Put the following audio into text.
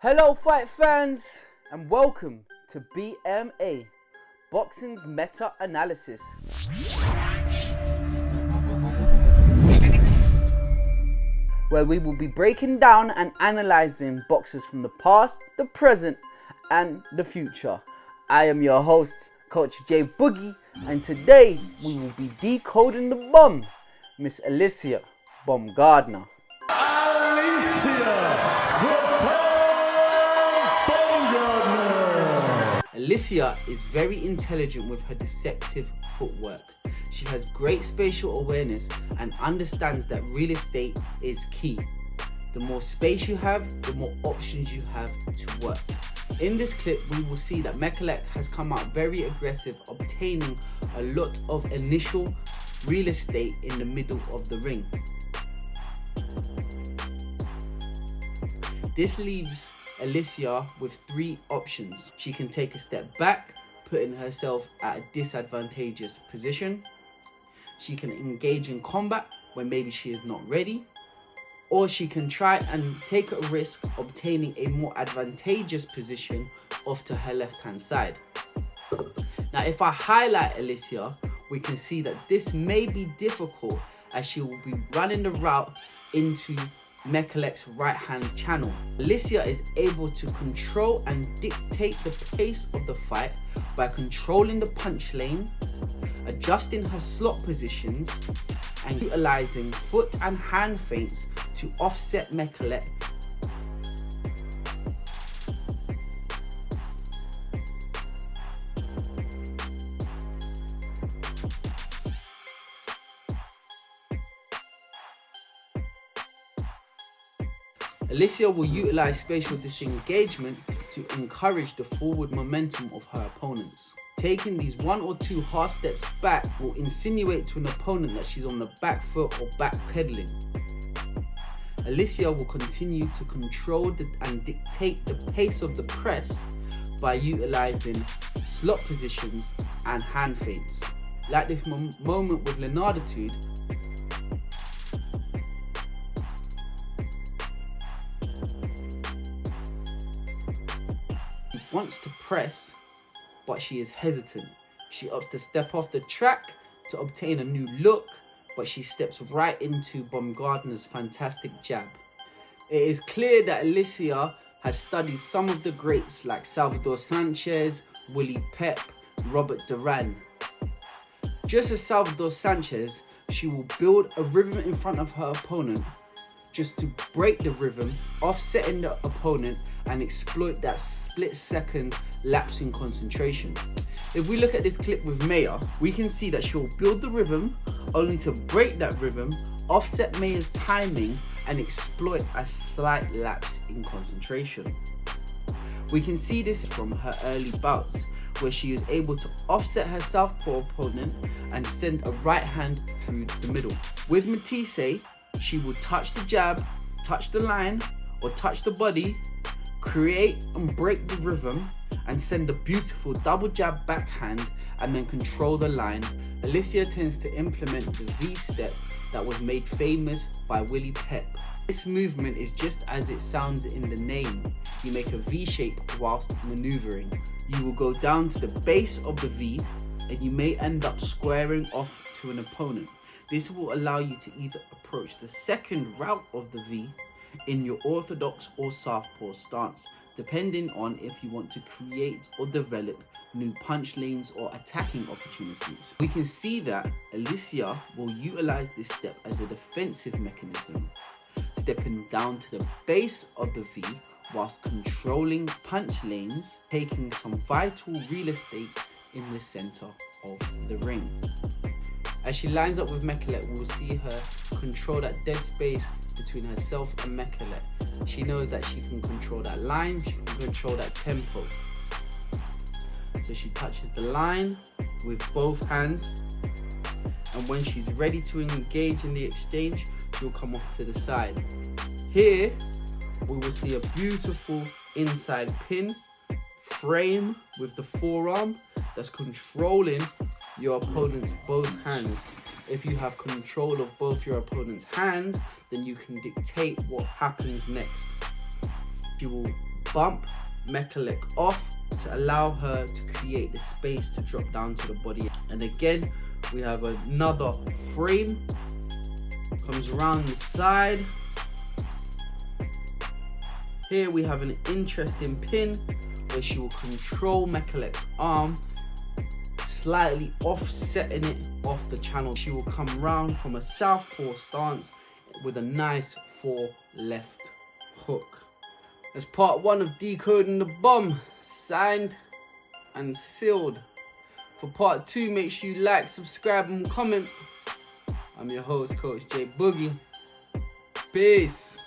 Hello fight fans and welcome to BMA, Boxing's Meta-Analysis. Where we will be breaking down and analysing boxers from the past, the present and the future. I am your host, Coach J Boogie, and today we will be decoding the bomb, Miss Alycia Baumgardner. Alycia is very intelligent with her deceptive footwork. She has great spatial awareness and understands that real estate is key. The more space you have, the more options you have to work. In this clip, we will see that Mekhalek has come out very aggressive, obtaining a lot of initial real estate in the middle of the ring. This leaves Alycia with three options. She can take a step back, putting herself at a disadvantageous position. She can engage in combat when maybe she is not ready. Or she can try and take a risk obtaining a more advantageous position off to her left hand side. Now if I highlight Alycia, we can see that this may be difficult as she will be running the route into Mekhalek's right hand channel. Alycia is able to control and dictate the pace of the fight by controlling the punch lane, adjusting her slot positions and utilizing foot and hand feints to offset Mekhalek. Alycia will utilize spatial disengagement to encourage the forward momentum of her opponents. Taking these one or two half steps back will insinuate to an opponent that she's on the back foot or back pedaling. Alycia will continue to control and dictate the pace of the press by utilizing slot positions and hand feints. Like this moment with Leonarditude, wants to press, but she is hesitant. She opts to step off the track to obtain a new look, but she steps right into Baumgardner's fantastic jab. It is clear that Alycia has studied some of the greats like Salvador Sanchez, Willie Pep, Robert Duran. Just as Salvador Sanchez, she will build a rhythm in front of her opponent just to break the rhythm, offsetting the opponent and exploit that split-second lapse in concentration. If we look at this clip with Maya, we can see that she'll build the rhythm only to break that rhythm, offset Maya's timing and exploit a slight lapse in concentration. We can see this from her early bouts where she is able to offset her southpaw opponent and send a right hand through the middle. With Matisse, she will touch the jab, touch the line or touch the body, create and break the rhythm and send a beautiful double jab backhand and then control the line. Alycia tends to implement the V-step that was made famous by Willie Pep. This movement is just as it sounds in the name. You make a V shape whilst maneuvering. You will go down to the base of the V and you may end up squaring off to an opponent. This will allow you to either approach the second route of the V in your orthodox or southpaw stance, depending on if you want to create or develop new punch lanes or attacking opportunities. We can see that Alycia will utilize this step as a defensive mechanism, stepping down to the base of the V whilst controlling punch lanes, taking some vital real estate in the center of the ring. As she lines up with Mekhalek, we will see her control that dead space between herself and Mekhalek. She knows that she can control that line, she can control that tempo. So she touches the line with both hands, and when she's ready to engage in the exchange, she'll come off to the side. Here, we will see a beautiful inside pin frame with the forearm that's controlling your opponent's both hands. If you have control of both your opponent's hands, then you can dictate what happens next. She will bump Mecha leg off to allow her to create the space to drop down to the body. And again, we have another frame, comes around the side. Here we have an interesting pin where she will control Mecha leg's arm, slightly offsetting it off the channel. She will come round from a southpaw stance with a nice 4 left hook. That's part 1 of Decoding the Bomb, signed and sealed. For part 2, make sure you like, subscribe and comment. I'm your host, Coach J Boogie. Peace.